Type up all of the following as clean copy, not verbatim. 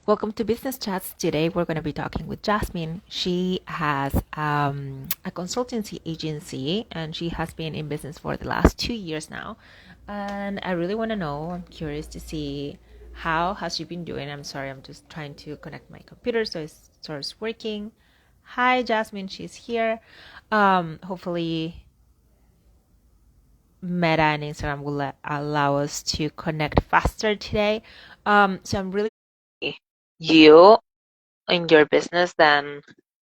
Welcome to Business Chats. Today we're going to be talking with Jasmine. She has a consultancy agency and she has been in business for the last 2 years now. And I really want to know, I'm curious to see how has she been doing. I'm sorry, I'm just trying to connect my computer so it starts working. Hi, Jasmine, she's here. Hopefully Meta and Instagram will allow us to connect faster today. So I'm really you in your business than,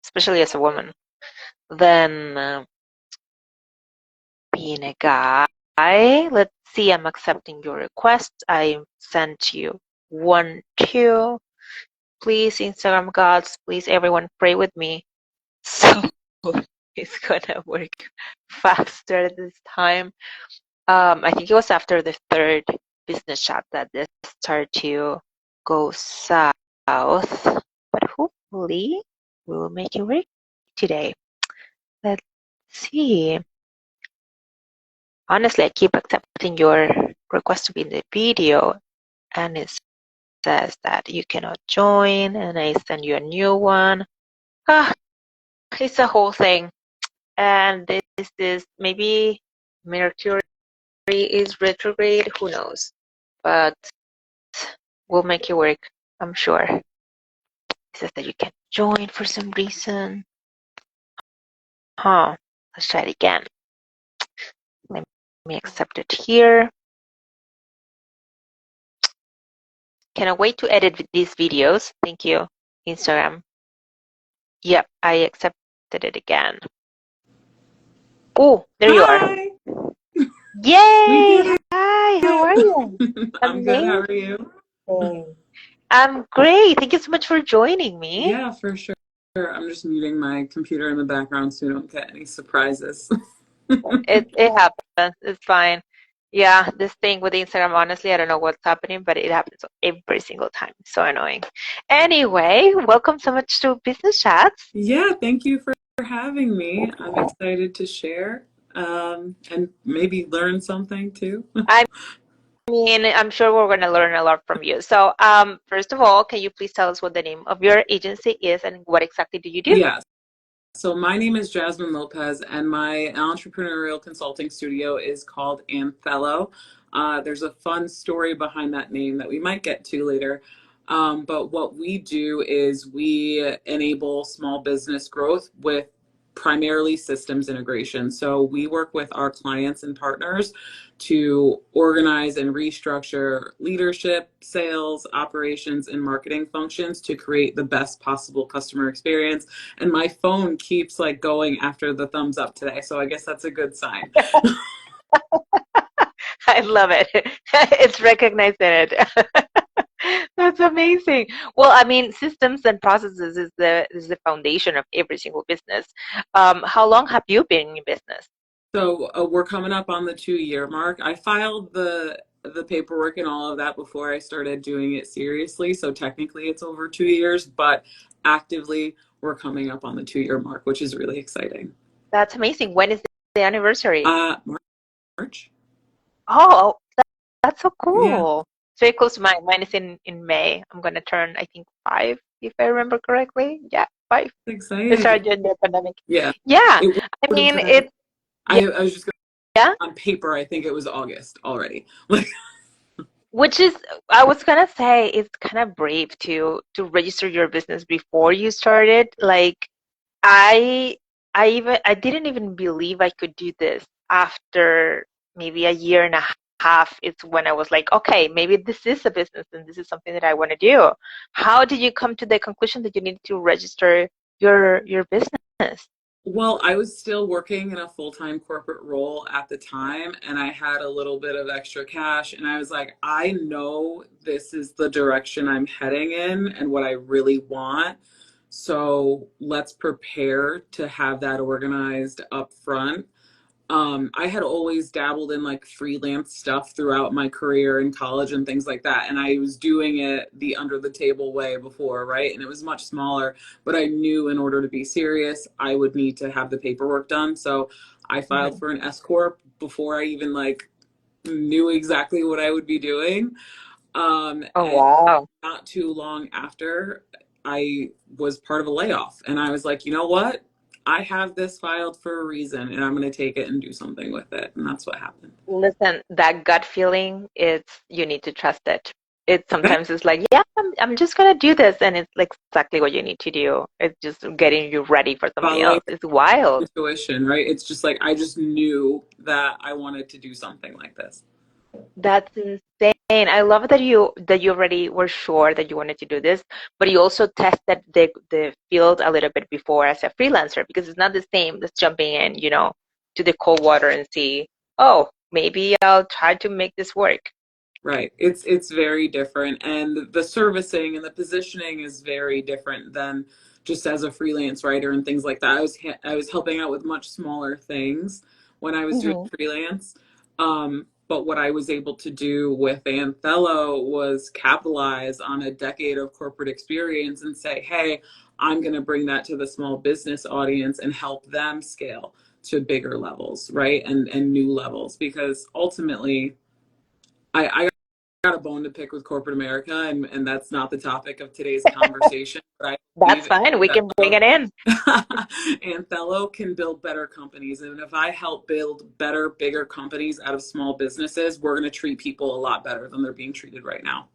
especially as a woman, than being a guy. Let's see, I'm accepting your request. I sent you one, two. Please, Instagram gods, please, everyone, pray with me. So it's gonna work faster this time. I think it was after the third business chat that this started to go south, but hopefully we'll make it work today. Let's see. Honestly, I keep accepting your request to be in the video, and it says that you cannot join, and I send you a new one. Ah, it's a whole thing. And this is maybe Mercury is retrograde, who knows? But we'll make it work, I'm sure. It says that you can join for some reason. Huh. Let's try it again. Let me accept it here. Cannot wait to edit these videos. Thank you, Instagram. Yep, I accepted it again. Oh, there you are. Hi, we Yay! did Hi, how are it. you? I'm good. How are Amazing. you? I'm great. Thank you so much for joining me. Yeah, for sure. I'm just muting my computer in the background so you don't get any surprises. It happens. It's fine. Yeah, this thing with Instagram, honestly, I don't know what's happening, but it happens every single time. So annoying. Anyway, welcome so much to Business Chats. Yeah, thank you for having me. I'm excited to share and maybe learn something too. I mean, I'm sure we're going to learn a lot from you. So, first of all, can you please tell us what the name of your agency is and what exactly do you do? Yeah, so my name is Jasmine Lopez, and my entrepreneurial consulting studio is called Anthello. There's a fun story behind that name that we might get to later. But what we do is we enable small business growth with primarily systems integration. So we work with our clients and partners to organize and restructure leadership, sales, operations, and marketing functions to create the best possible customer experience. And my phone keeps like going after the thumbs up today, so I guess that's a good sign. I love it. It's recognizing it. That's amazing. Well, I mean, systems and processes is the foundation of every single business. How long have you been in business? So we're coming up on the 2 year mark. I filed the paperwork and all of that before I started doing it seriously. So technically it's over 2 years, but actively we're coming up on the 2 year mark, which is really exciting. That's amazing. When is the anniversary? March. Oh, that's so Yeah, cool. It's very close to mine. Mine is in May. I'm gonna turn, I think, 5, if I remember correctly. Yeah, 5. It exciting. started during the pandemic. Yeah, Yeah, it I would have mean been. it. Yeah, I was just yeah. on paper. I think it was August already. Like, Which is, I was gonna say, it's kind of brave to register your business before you started. Like, I I didn't even believe I could do this after maybe a year and a half. It's when I was like, okay, maybe this is a business and this is something that I want to do. How did you come to the conclusion that you need to register your business? well, I was still working in a full-time corporate role at the time, and I had a little bit of extra cash, and I was like, I know this is the direction I'm heading in and what I really want. So let's prepare to have that organized up front. I had always dabbled in like freelance stuff throughout my career in college and things like that. And I was doing it the under the table way before, right? And it was much smaller, but I knew in order to be serious, I would need to have the paperwork done. So I filed Mhm. for an S Corp before I even like knew exactly what I would be doing. Oh, And wow. not too long after, I was part of a layoff. And I was like, you know what? I have this filed for a reason and I'm going to take it and do something with it. And that's what happened. Listen, that gut feeling, it's you need to trust it. It Okay. sometimes is like, yeah, I'm just gonna do this, and it's like exactly what you need to do. It's just getting you ready for something Following else. It's wild. intuition, right? It's just like, I just knew that I wanted to do something like this. That's insane. I love that you already were sure that you wanted to do this, but you also tested the field a little bit before as a freelancer because it's not the same as jumping in, to the cold water and see, oh, maybe I'll try to make this work. Right. It's very different, and the servicing and the positioning is very different than just as a freelance writer and things like that. I was helping out with much smaller things when I was doing Hmm. freelance. But what I was able to do with Anthello was capitalize on a decade of corporate experience and say, hey, I'm going to bring that to the small business audience and help them scale to bigger levels, right? And new levels, because ultimately I got a bone to pick with corporate America, and that's not the topic of today's conversation. But I That's believe fine. We can bring Anthello, it in. Anthello can build better companies, and if I help build better, bigger companies out of small businesses, we're going to treat people a lot better than they're being treated right now.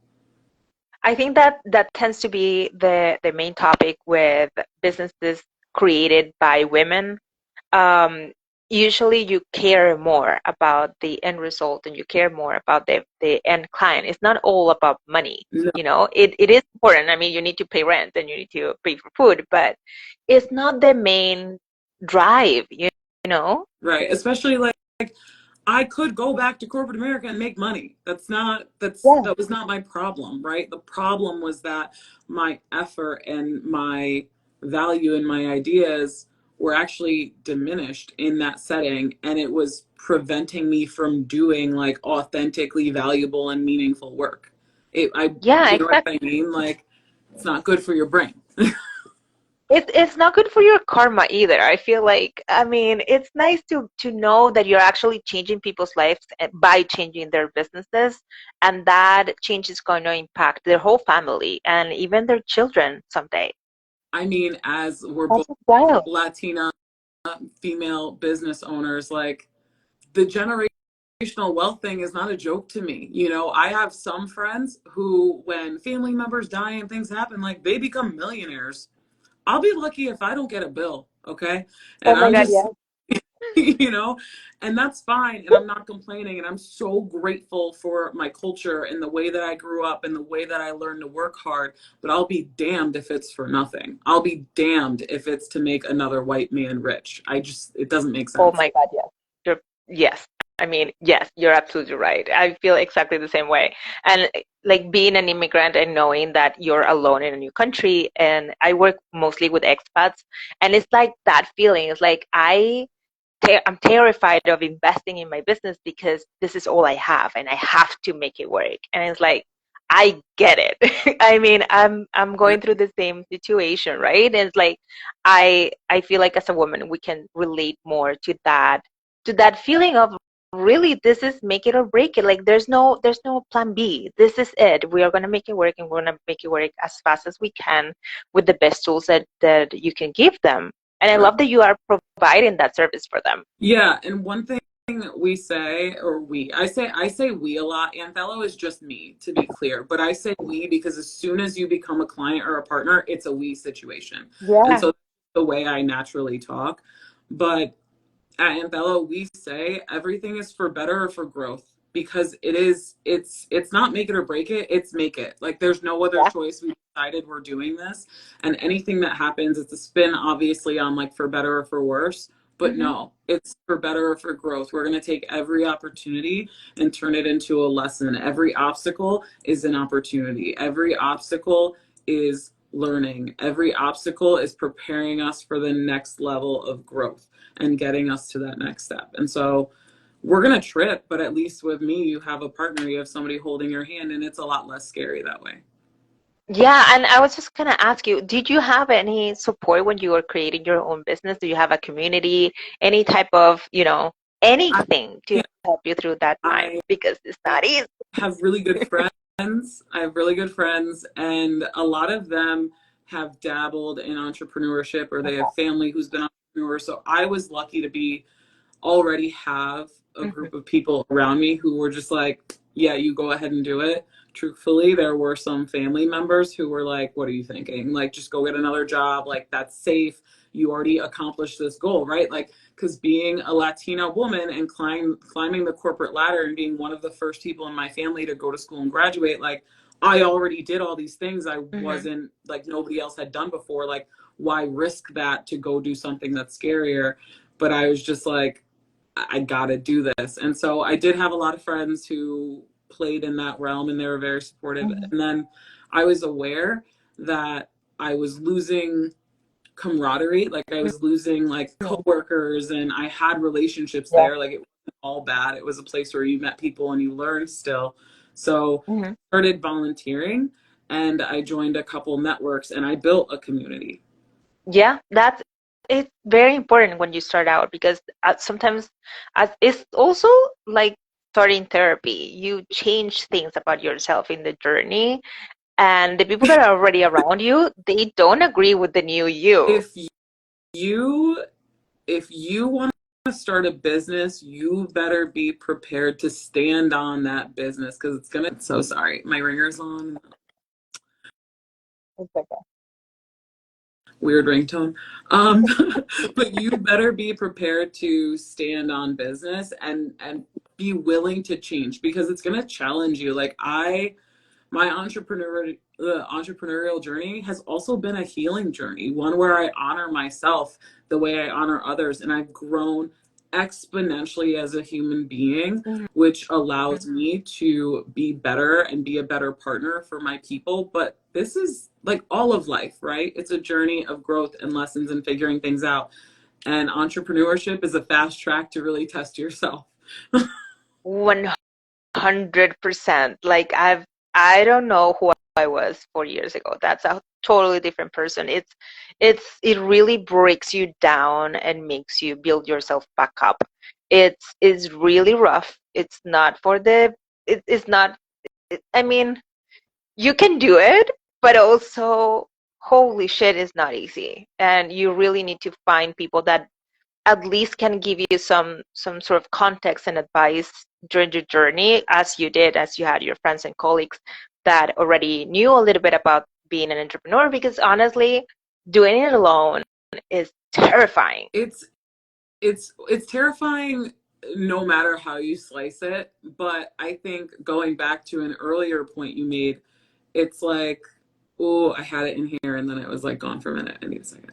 I think that tends to be the main topic with businesses created by women. Um, Usually you care more about the end result and you care more about the end client. It's not all about money, No, It is important. I mean, you need to pay rent and you need to pay for food, but it's not the main drive, you know? right, especially like I could go back to corporate America and make money. Yeah. That was not my problem, right? The problem was that my effort and my value and my ideas were actually diminished in that setting, and it was preventing me from doing like authentically valuable and meaningful work. Yeah, You know what exactly. I mean? Like, it's not good for your brain. It's not good for your karma either. I feel like, I mean, it's nice to know that you're actually changing people's lives by changing their businesses, and that change is going to impact their whole family and even their children someday. I mean, as we're That's both wild. Latina female business owners, like, the generational wealth thing is not a joke to me. You know, I have some friends who, when family members die and things happen, like, they become millionaires. I'll be lucky if I don't get a bill, okay? Oh And my I'm God, just, yeah. you know, and that's fine. And I'm not complaining. And I'm so grateful for my culture and the way that I grew up and the way that I learned to work hard. But I'll be damned if it's for nothing. I'll be damned if it's to make another white man rich. It doesn't make Oh sense. my God, yes. Yes. I mean, yes, you're absolutely right. I feel exactly the same way. And like being an immigrant and knowing that you're alone in a new country, and I work mostly with expats, and it's like that feeling. It's like I'm terrified of investing in my business because this is all I have and I have to make it work. And it's like, I get it. I mean, I'm Yeah. going through the same situation, right? And it's like I feel like as a woman we can relate more to that feeling of really this is make it or break it. Like there's no plan B. This is it. We are gonna make it work and we're gonna make it work as fast as we can with the best tools that you can give them. And I Right. love that you are providing that service for them. Yeah, and one thing we say, or I say we a lot. Anthello is just me, to be clear, but I say we because as soon as you become a client or a partner, it's a we situation, and Yeah. so the way I naturally talk. But at Anthello, we say everything is for better or for growth, because it's not make it or break it, it's make it. Like, there's no other Yeah. choice. We decided we're doing this, and anything that happens, it's a spin obviously on like for better or for worse, but Hmm. no, it's for better or for growth. We're going to take every opportunity and turn it into a lesson. Every obstacle is an opportunity. Every obstacle is learning. Every obstacle is preparing us for the next level of growth and getting us to that next step. And so we're going to trip, but at least with me, you have a partner, you have somebody holding your hand, and it's a lot less scary that way. Yeah, and I was just gonna ask you, did you have any support when you were creating your own business? Do you have a community, any type of, I, anything to yeah, help you through that time? I Because it's not easy. have really good friends. I have really good friends, and a lot of them have dabbled in entrepreneurship or they have family who's been entrepreneurs. So I was lucky to be already have a Mhm. group of people around me who were just like, yeah, you go ahead and do it. Truthfully, there were some family members who were like, what are you thinking? Like, just go get another job. Like, that's safe. You already accomplished this goal, right? Like, because being a Latina woman and climbing the corporate ladder and being one of the first people in my family to go to school and graduate, like, I already did all these things I Mhm. wasn't like nobody else had done before. Like, why risk that to go do something that's scarier? But I was just like, I gotta do this. And so I did have a lot of friends who played in that realm and they were very supportive. Mhm. And then I was aware that I was losing camaraderie, like I was losing like Mhm. coworkers and I had relationships Yeah. there. Like it wasn't all bad. It was a place where you met people and you learned still. So Mhm. I started volunteering and I joined a couple networks and I built a community. Yeah, that's it's very important when you start out because sometimes it's also like starting therapy. You change things about yourself in the journey, and the people that are already around you, they don't agree with the new you. If you if you want to start a business, you better be prepared to stand on that business because it's gonna. So sorry, my ringer's on. It's okay. Weird ringtone. Um, but you better be prepared to stand on business and be willing to change because it's gonna challenge you. Like my entrepreneurial journey has also been a healing journey, one where I honor myself the way I honor others, and I've grown exponentially as a human being, Mhm. which allows me to be better and be a better partner for my people. But this is like all of life, right? It's a journey of growth and lessons and figuring things out, and entrepreneurship is a fast track to really test yourself. 100%. Like I don't know who I was 4 years ago. That's a totally different person. It really breaks you down and makes you build yourself back up. It's really rough. It's not for the it's not I mean, you can do it, but also holy shit is not easy. And you really need to find people that at least can give you some sort of context and advice during your journey as you did, as you had your friends and colleagues that already knew a little bit about being an entrepreneur, because honestly doing it alone is terrifying. It's terrifying no matter how you slice it, but I think going back to an earlier point you made, it's like, oh, I had it in here and then it was like gone for a minute. I need a second.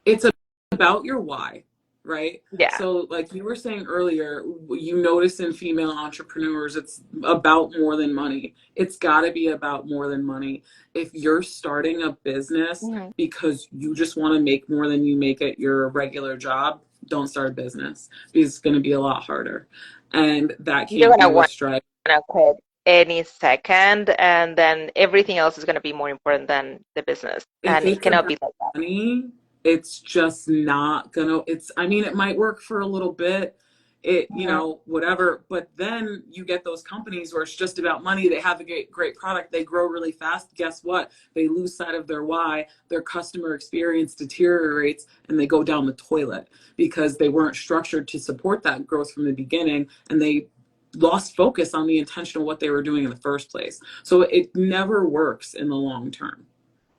It's about your why, right? Yeah. So, like you were saying earlier, you notice in female entrepreneurs, it's about more than money. It's got to be about more than money. If you're starting a business Mhm. because you just want to make more than you make at your regular job, don't start a business because it's going to be a lot harder. And that You're can't be gonna want what's driving. to quit any second, and then everything else is going to be more important than the business, If and it it's cannot about be like that. money, it's just not gonna, I mean, it might work for a little bit, Mhm. whatever, but then you get those companies where it's just about money. They have a great product, they grow really fast. Guess what? They lose sight of their why, their customer experience deteriorates, and they go down the toilet because they weren't structured to support that growth from the beginning, and they lost focus on the intention of what they were doing in the first place. So it never works in the long term.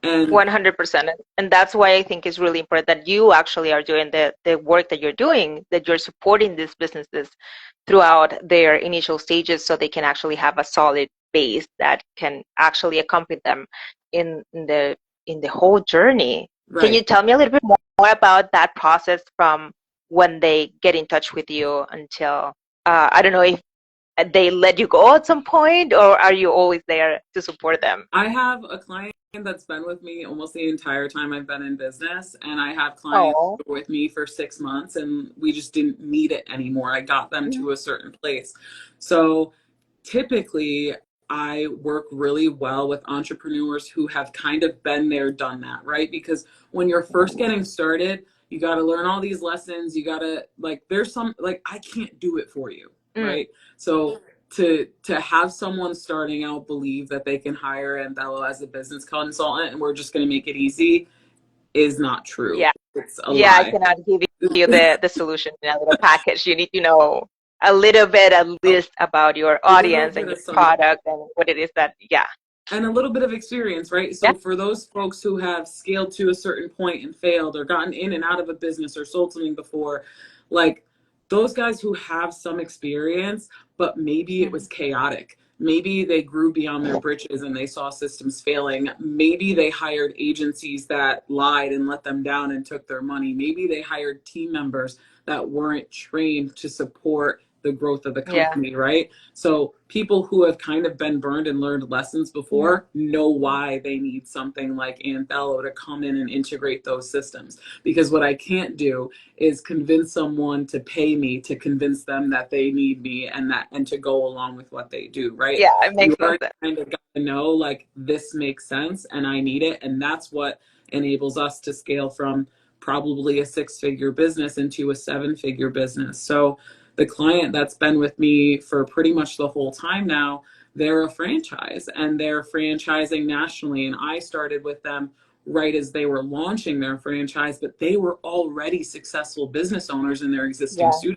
And 100%. And that's why I think it's really important that you actually are doing the work that you're doing, that you're supporting these businesses throughout their initial stages so they can actually have a solid base that can actually accompany them in the whole journey. Can you right. tell me a little bit more about that process from when they get in touch with you until I don't know if they let you go at some point, or are you always there to support them? I have a client that's been with me almost the entire time I've been in business, and I have clients Oh. who were with me for 6 months, and we just didn't need it anymore. I got them to a certain place. So typically, I work really well with entrepreneurs who have kind of been there, done that, right? Because when you're first getting started, you got to learn all these lessons. You got to, like, there's some, like, I can't do it for you, Mm. right? So to have someone starting out believe that they can hire Anthello as a business consultant and we're just going to make it easy is not true. Yeah. It's a Yeah, I lie. cannot give you the solution in a little package. You need to know a little bit at A least about your little audience and bit your of something. product and what it is that, yeah. And a little bit of experience, right? Yeah. So for those folks who have scaled to a certain point and failed or gotten in and out of a business or sold something before, like those guys who have some experience, but maybe it was Mhm. chaotic. Maybe they grew beyond their britches and they saw systems failing. Maybe they hired agencies that lied and let them down and took their money. Maybe they hired team members that weren't trained to support the growth of the Yeah. company, right? So people who have kind of been burned and learned lessons Yeah. before know why they need something like Anthello to come in and integrate those systems. Because what I can't do is convince someone to pay me to convince them that they need me and to go along with what they do, right? Yeah, it You makes no already sense. kind of got to know like this makes sense and I need it. And that's what enables us to scale from probably a 6-figure business into a 7-figure business. So the client that's been with me for pretty much the whole time now, they're a franchise and they're franchising nationally. And I started with them right as they were launching their franchise, but they were already successful business owners in their existing Yeah. studio.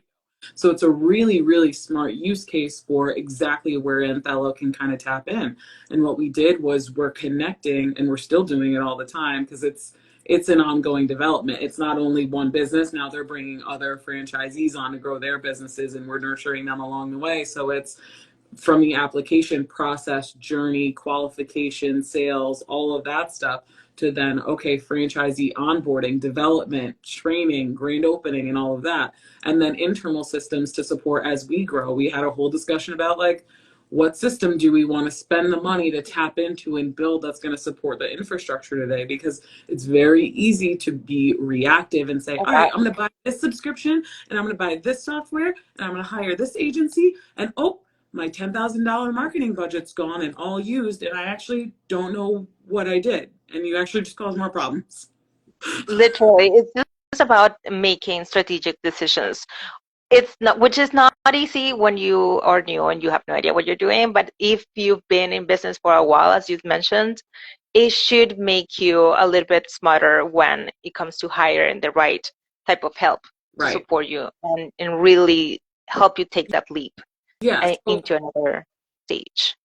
So it's a really, really smart use case for exactly where Anthello can kind of tap in. And what we did was we're connecting, and we're still doing it all the time because it's an ongoing development. It's not only one business. Now they're bringing other franchisees on to grow their businesses, and we're nurturing them along the way. So it's from the application process, journey, qualification, sales, all of that stuff to then, okay, franchisee onboarding, development, training, grand opening, and all of that. And then internal systems to support as we grow. We had a whole discussion about like, what system do we want to spend the money to tap into and build that's going to support the infrastructure today? Because it's very easy to be reactive and say, Oh all right, gosh. I'm going to buy this subscription and I'm going to buy this software and I'm going to hire this agency. And oh, my $10,000 marketing budget's gone and all used, and I actually don't know what I did. And you actually just cause more problems. Literally, it's just about making strategic decisions. It's not, which is not easy when you are new and you have no idea what you're doing. But if you've been in business for a while, as you've mentioned, it should make you a little bit smarter when it comes to hiring the right type of help to Right. support you and really help you take that leap Yeah. So into another stage.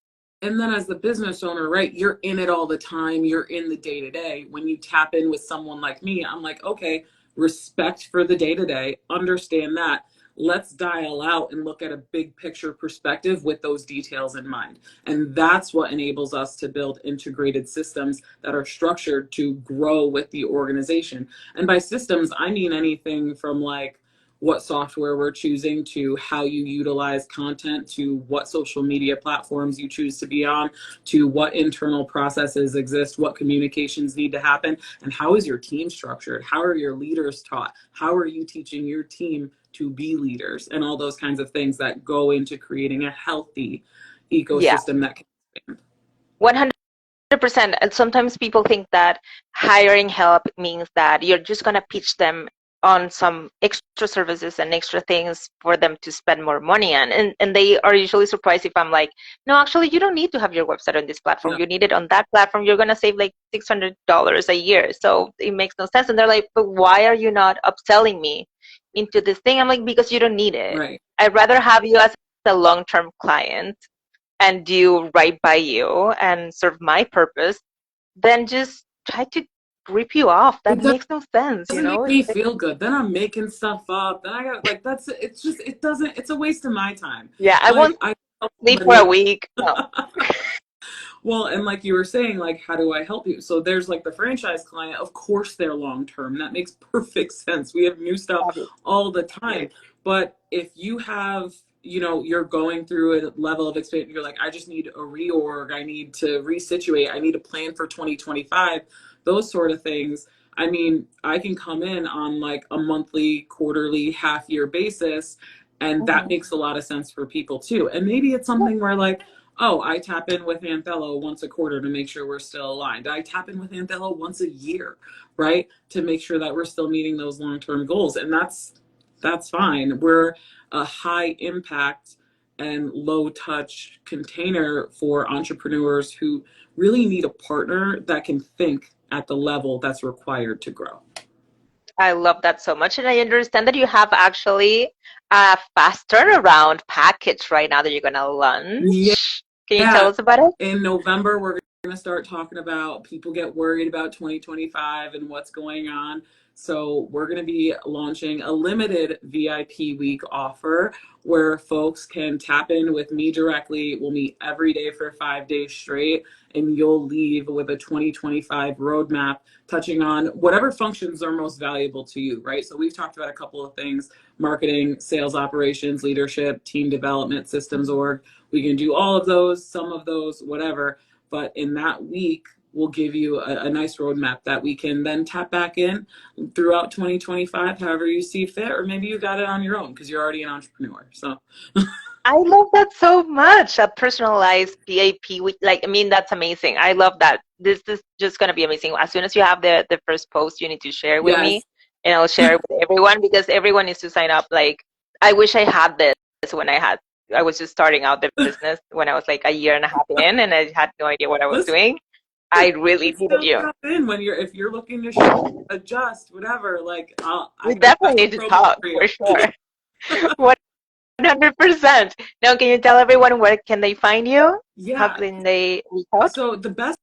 and then as the business owner, right, you're in it all the time. You're in the day to day. When you tap in with someone like me, I'm like, okay, respect for the day to day, understand that. Let's dial out and look at a big picture perspective with those details in mind. And that's what enables us to build integrated systems that are structured to grow with the organization. And by systems, I mean anything from like what software we're choosing to how you utilize content to what social media platforms you choose to be on to what internal processes exist, what communications need to happen, and how is your team structured, how are your leaders taught, how are you teaching your team to be leaders, and all those kinds of things that go into creating a healthy Yeah, ecosystem that can expand. 100%. And sometimes people think that hiring help means that you're just going to pitch them on some extra services and extra things for them to spend more money on. And they are usually surprised if I'm like, no, actually, you don't need to have your website on this platform. No, You need it on that platform. You're going to save like $600 a year. So it makes no sense. And they're like, but why are you not upselling me into this thing? I'm like, because you don't need it. right. I'd rather have you as a long-term client and do right by you and serve my purpose, then just try to rip you off. That It makes no sense, you doesn't know? make me feel good. Then I'm making stuff up. Then I got like that's it's just it doesn't it's a waste of my time. Yeah, I Like won't I help sleep for somebody a else. week. No. Well, and like you were saying, like how do I help you? So there's like the franchise client, of course they're long term. That makes perfect sense. We have new stuff all the time. But if you have you're going through a level of expansion, you're like, I just need a reorg, I need to resituate, I need a plan for 2025, those sort of things. I mean, I can come in on like a monthly, quarterly, half year basis, and that Mhm. makes a lot of sense for people too. And maybe it's something where like, oh, I tap in with Anthello once a quarter to make sure we're still aligned. I tap in with Anthello once a year, right? To make sure that we're still meeting those long-term goals. And that's fine. We're a high impact and low touch container for entrepreneurs who really need a partner that can think at the level that's required to grow. I love that so much. And I understand that you have actually a fast turnaround package right now that you're going to Yeah. launch. Can you tell Yeah, us about it? in November, we're going to start talking about people get worried about 2025 and what's going on. So, we're going to be launching a limited VIP week offer where folks can tap in with me directly. We'll meet every day for 5 days straight, and you'll leave with a 2025 roadmap touching on whatever functions are most valuable to you, right? So, we've talked about a couple of things: marketing, sales operations, leadership, team development, systems org. We can do all of those, some of those, whatever. But in that week, we'll give you a nice roadmap that we can then tap back in throughout 2025, however you see fit, or maybe you got it on your own because you're already an entrepreneur. So, I love that so much. A personalized PAP with like, I mean, that's amazing. I love that. This is just gonna be amazing. As soon as you have the first post, you need to share it with me, yes. and I'll share it with everyone because everyone needs to sign up. Like, I wish I had this when I was just starting out the business when I was like a year and a half in, and I had no idea what I was Listen, doing. I you really can needed still you. tap in when if you're looking to shift, adjust, whatever. Like, I We got definitely a need to promo talk for you. for sure. 100%. Now, can you tell everyone where can they find you? How Yeah. can they reach out? So the best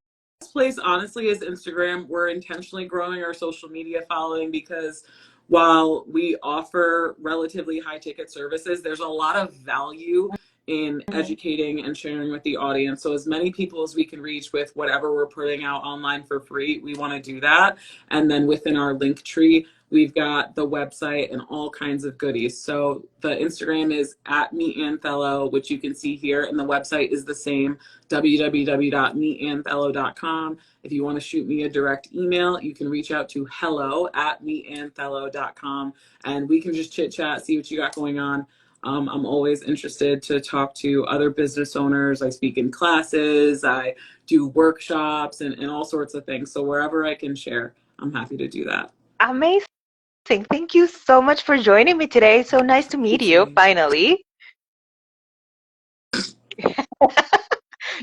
place, honestly, is Instagram. We're intentionally growing our social media following because while we offer relatively high ticket services, there's a lot of value in Mhm. educating and sharing with the audience. So as many people as we can reach with whatever we're putting out online for free, we want to do that. And then within our link tree, we've got the website and all kinds of goodies. So the Instagram is at meetanthello, which you can see here, and the website is the same, www.meetanthello.com. If you want to shoot me a direct email, you can reach out to hello@meetanthello.com, and we can just chit chat, see what you got going on. I'm always interested to talk to other business owners. I speak in classes, I do workshops, and all sorts of things. So wherever I can share, I'm happy to do that. Amazing. Thank you so much for joining me today. So nice to meet you Amazing. finally.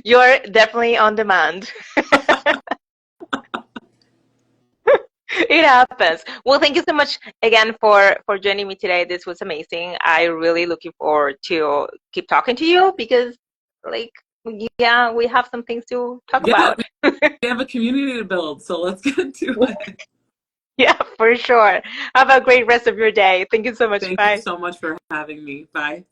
You're definitely on demand. It happens. Well, thank you so much again for joining me today. This was amazing. I really looking forward to keep talking to you because like yeah, we have some things to talk Yeah, about. we have a community to build, so let's get to it. Yeah, for sure. Have a great rest of your day. Thank you so much. Thank you Bye. so much for having me. Bye.